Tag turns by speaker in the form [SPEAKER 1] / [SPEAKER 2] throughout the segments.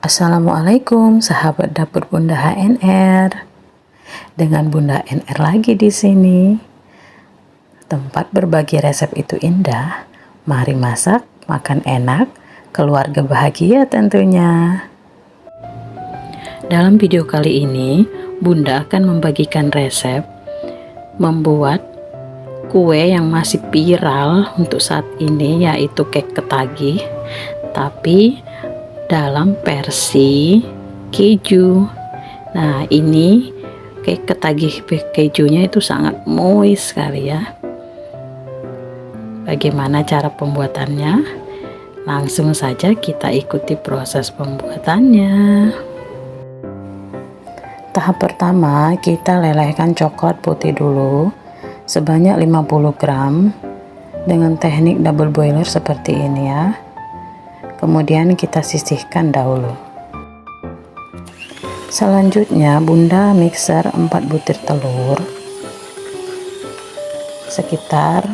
[SPEAKER 1] Assalamualaikum sahabat dapur Bunda HNR. Dengan Bunda NR lagi di sini. Tempat berbagi resep itu indah. Mari masak, makan enak, keluarga bahagia tentunya. Dalam video kali ini, Bunda akan membagikan resep membuat kue yang masih viral untuk saat ini, yaitu cake ketagih, tapi dalam versi keju. Nah, ini cake ketagih kejunya itu sangat moist sekali ya. Bagaimana cara pembuatannya? Langsung saja kita ikuti proses pembuatannya. Tahap pertama, kita lelehkan coklat putih dulu sebanyak 50 gram dengan teknik double boiler seperti ini ya. Kemudian kita sisihkan dahulu. Selanjutnya Bunda mixer 4 butir telur sekitar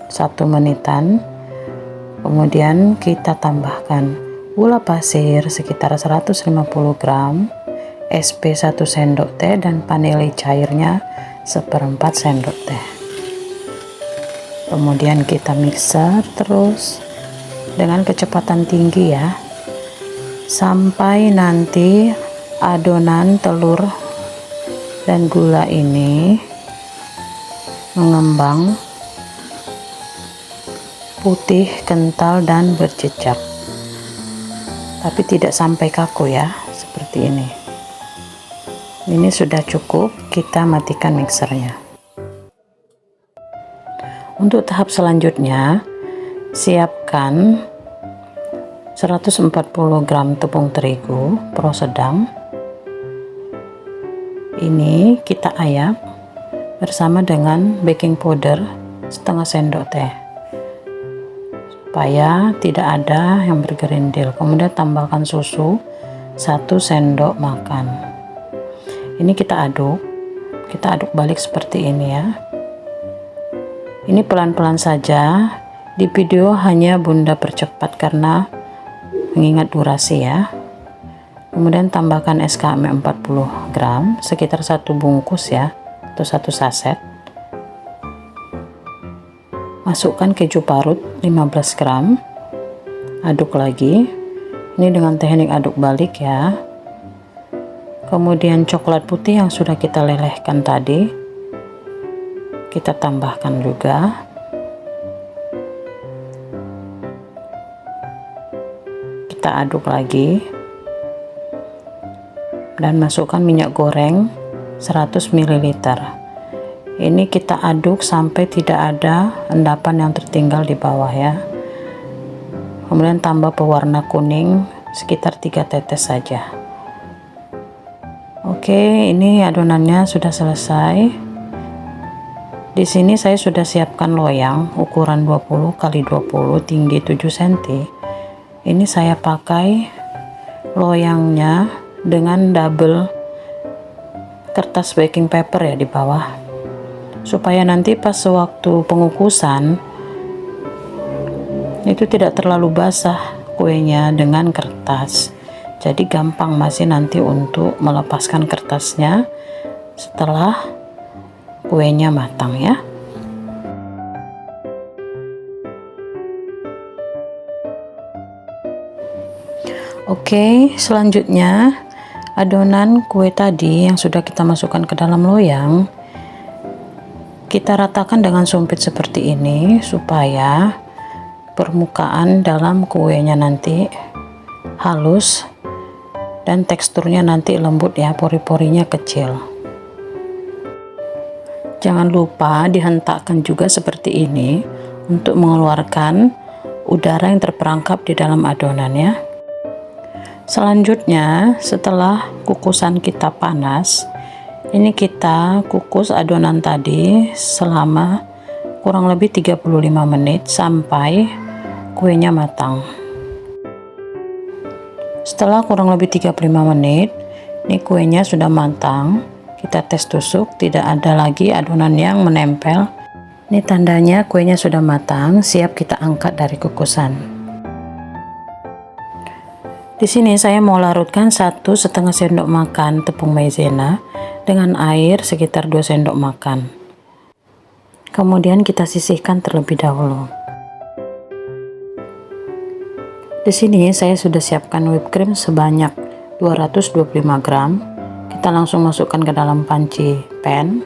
[SPEAKER 1] 1 menitan. Kemudian kita tambahkan gula pasir sekitar 150 gram, SP 1 sendok teh, dan vanili cairnya 1/4 sendok teh. Kemudian kita mixer terus dengan kecepatan tinggi ya, sampai nanti adonan telur dan gula ini mengembang putih, kental, dan berjejak, tapi tidak sampai kaku ya, seperti ini. Ini sudah cukup, kita matikan mixernya. Untuk tahap selanjutnya, siapkan 140 gram tepung terigu pro sedang. Ini kita ayak bersama dengan baking powder setengah sendok teh supaya tidak ada yang bergerindil. Kemudian tambahkan susu 1 sendok makan. Ini kita aduk balik seperti ini ya. Ini pelan-pelan saja. Di video hanya Bunda percepat karena mengingat durasi ya. Kemudian tambahkan SKM 40 gram, sekitar 1 bungkus ya, atau 1 saset. Masukkan keju parut 15 gram. Aduk lagi. Ini dengan teknik aduk balik ya. Kemudian coklat putih yang sudah kita lelehkan tadi, kita tambahkan juga. Kita aduk lagi dan masukkan minyak goreng 100 ml. Ini kita aduk sampai tidak ada endapan yang tertinggal di bawah ya. Kemudian tambah pewarna kuning sekitar 3 tetes saja. Oke, ini adonannya sudah selesai. Di sini saya sudah siapkan loyang ukuran 20 x 20 tinggi 7 cm. Ini saya pakai loyangnya dengan double kertas baking paper ya di bawah, supaya nanti pas waktu pengukusan itu tidak terlalu basah kuenya dengan kertas. Jadi gampang masih nanti untuk melepaskan kertasnya setelah kuenya matang ya. Oke, selanjutnya adonan kue tadi yang sudah kita masukkan ke dalam loyang, kita ratakan dengan sumpit seperti ini supaya permukaan dalam kuenya nanti halus dan teksturnya nanti lembut ya, pori-porinya kecil. Jangan lupa dihentakkan juga seperti ini untuk mengeluarkan udara yang terperangkap di dalam adonan ya. Selanjutnya, setelah kukusan kita panas, ini kita kukus adonan tadi selama kurang lebih 35 menit sampai kuenya matang. Setelah kurang lebih 35 menit, ini kuenya sudah matang. Kita tes tusuk, tidak ada lagi adonan yang menempel. Ini tandanya kuenya sudah matang, siap kita angkat dari kukusan. Di sini saya mau larutkan 1,5 sendok makan tepung maizena dengan air sekitar 2 sendok makan. Kemudian kita sisihkan terlebih dahulu. Di sini saya sudah siapkan whipped cream sebanyak 225 gram. Kita langsung masukkan ke dalam panci pan.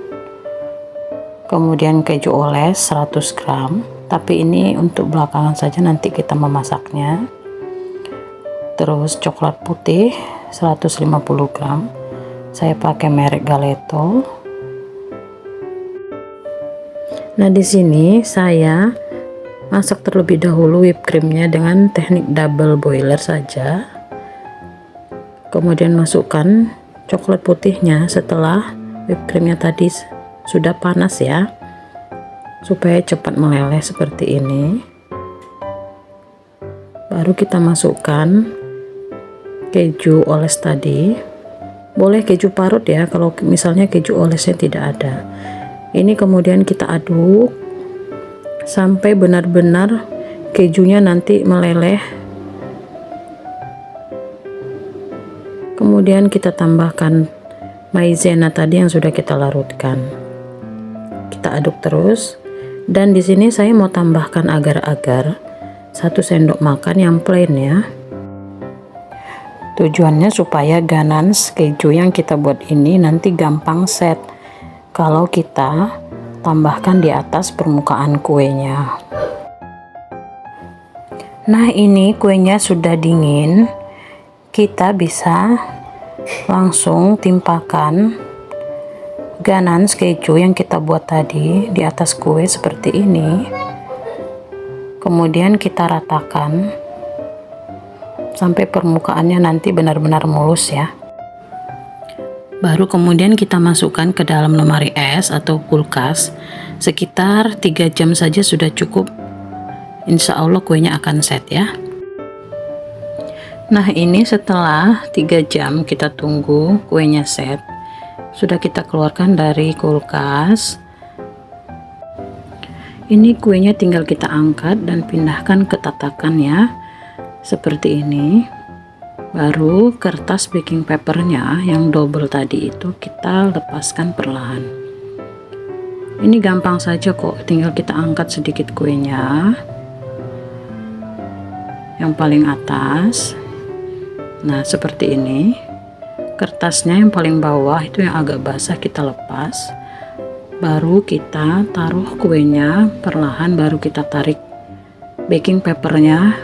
[SPEAKER 1] Kemudian keju oles 100 gram, tapi ini untuk belakangan saja, nanti kita memasaknya. Terus coklat putih 150 gram. Saya pakai merek Galeto. Nah, di sini saya masak terlebih dahulu whipped creamnya dengan teknik double boiler saja. Kemudian masukkan coklat putihnya setelah whipped creamnya tadi sudah panas ya, supaya cepat meleleh seperti ini. Baru kita masukkan keju oles tadi. Boleh keju parut ya kalau misalnya keju olesnya tidak ada. Ini kemudian kita aduk sampai benar-benar kejunya nanti meleleh. Kemudian kita tambahkan maizena tadi yang sudah kita larutkan. Kita aduk terus, dan di sini saya mau tambahkan agar-agar 1 sendok makan yang plain ya. Tujuannya supaya ganache keju yang kita buat ini nanti gampang set kalau kita tambahkan di atas permukaan kuenya. Nah, ini kuenya sudah dingin. Kita bisa langsung timpakan ganache keju yang kita buat tadi di atas kue seperti ini. Kemudian kita ratakan sampai permukaannya nanti benar-benar mulus ya. Baru kemudian kita masukkan ke dalam lemari es atau kulkas. Sekitar 3 jam saja sudah cukup. Insya Allah kuenya akan set ya. Nah, ini setelah 3 jam kita tunggu kuenya set. Sudah kita keluarkan dari kulkas. Ini kuenya tinggal kita angkat dan pindahkan ke tatakan ya, seperti ini. Baru kertas baking papernya yang double tadi itu kita lepaskan perlahan. Ini gampang saja kok, tinggal kita angkat sedikit kuenya yang paling atas. Nah, seperti ini. Kertasnya yang paling bawah itu yang agak basah kita lepas. Baru kita taruh kuenya perlahan, baru kita tarik baking papernya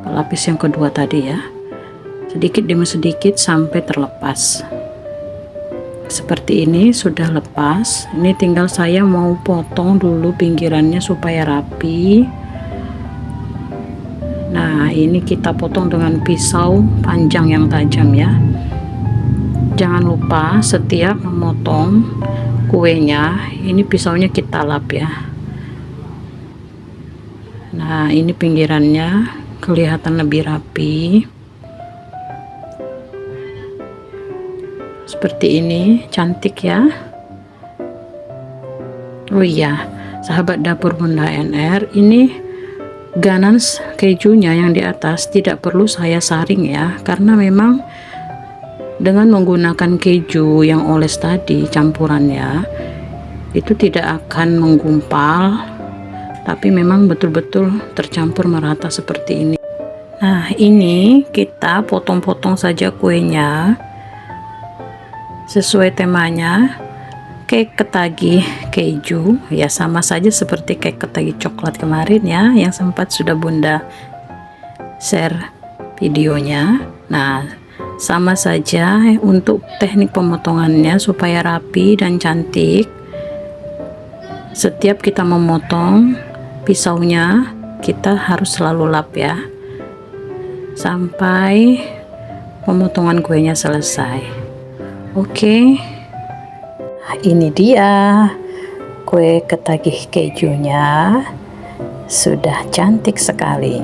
[SPEAKER 1] ke lapis yang kedua tadi ya, sedikit demi sedikit sampai terlepas. Seperti ini sudah lepas. Ini tinggal saya mau potong dulu pinggirannya supaya rapi. Nah, ini kita potong dengan pisau panjang yang tajam ya. Jangan lupa setiap memotong kuenya, ini pisaunya kita lap ya. Nah, ini pinggirannya kelihatan lebih rapi. Seperti ini, cantik ya. Oh iya, sahabat dapur Bunda NR, ini ganache kejunya yang di atas tidak perlu saya saring ya, karena memang dengan menggunakan keju yang oles tadi campurannya itu tidak akan menggumpal, tapi memang betul-betul tercampur merata seperti ini. Nah, ini kita potong-potong saja kuenya sesuai temanya, cake ketagih keju ya, sama saja seperti cake ketagih coklat kemarin ya, yang sempat sudah Bunda share videonya. Nah, sama saja untuk teknik pemotongannya supaya rapi dan cantik. Setiap kita memotong, pisaunya kita harus selalu lap ya, sampai pemotongan kuenya selesai. Oke, ini dia kue ketagih kejunya, sudah cantik sekali.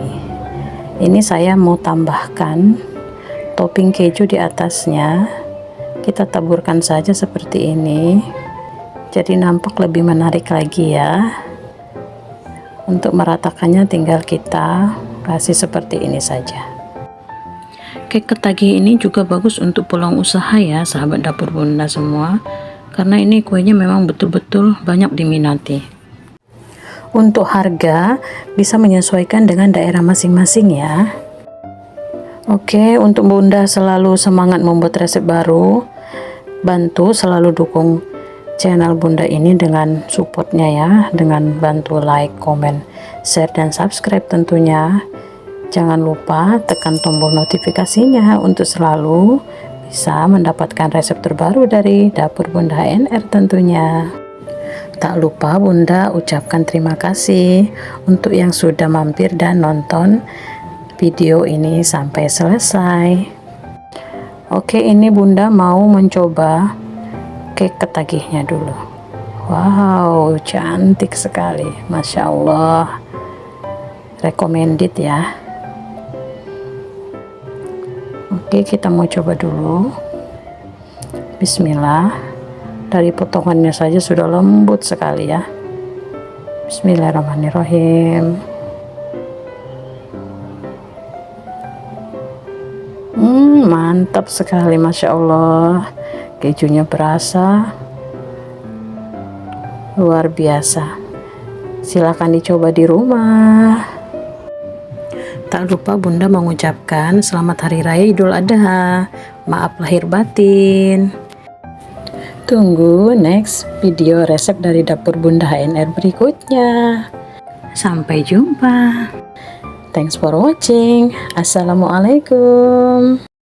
[SPEAKER 1] Ini saya mau tambahkan topping keju di atasnya. Kita taburkan saja seperti ini, jadi nampak lebih menarik lagi ya. Untuk meratakannya tinggal kita kasih seperti ini saja. Kek ketagih ini juga bagus untuk peluang usaha ya sahabat dapur bunda semua, karena ini kuenya memang betul-betul banyak diminati. Untuk harga bisa menyesuaikan dengan daerah masing-masing ya. Oke, untuk bunda selalu semangat membuat resep baru, bantu selalu dukung channel bunda ini dengan supportnya ya, dengan bantu like, komen, share, dan subscribe tentunya. Jangan lupa tekan tombol notifikasinya untuk selalu bisa mendapatkan resep terbaru dari dapur bunda HNR tentunya. Tak lupa bunda ucapkan terima kasih untuk yang sudah mampir dan nonton video ini sampai selesai. Oke, ini bunda mau mencoba kek ketagihnya dulu. Wow, cantik sekali, Masya Allah, recommended ya. Oke, kita mau coba dulu. Bismillah. Dari potongannya saja sudah lembut sekali ya. Bismillahirrahmanirrahim. Mantap sekali, Masya Allah. Kejunya berasa luar biasa. Silakan dicoba di rumah. Tak lupa bunda mengucapkan selamat hari raya Idul Adha. Maaf lahir batin. Tunggu next video resep dari dapur bunda HNR berikutnya. Sampai jumpa. Thanks for watching. Assalamualaikum.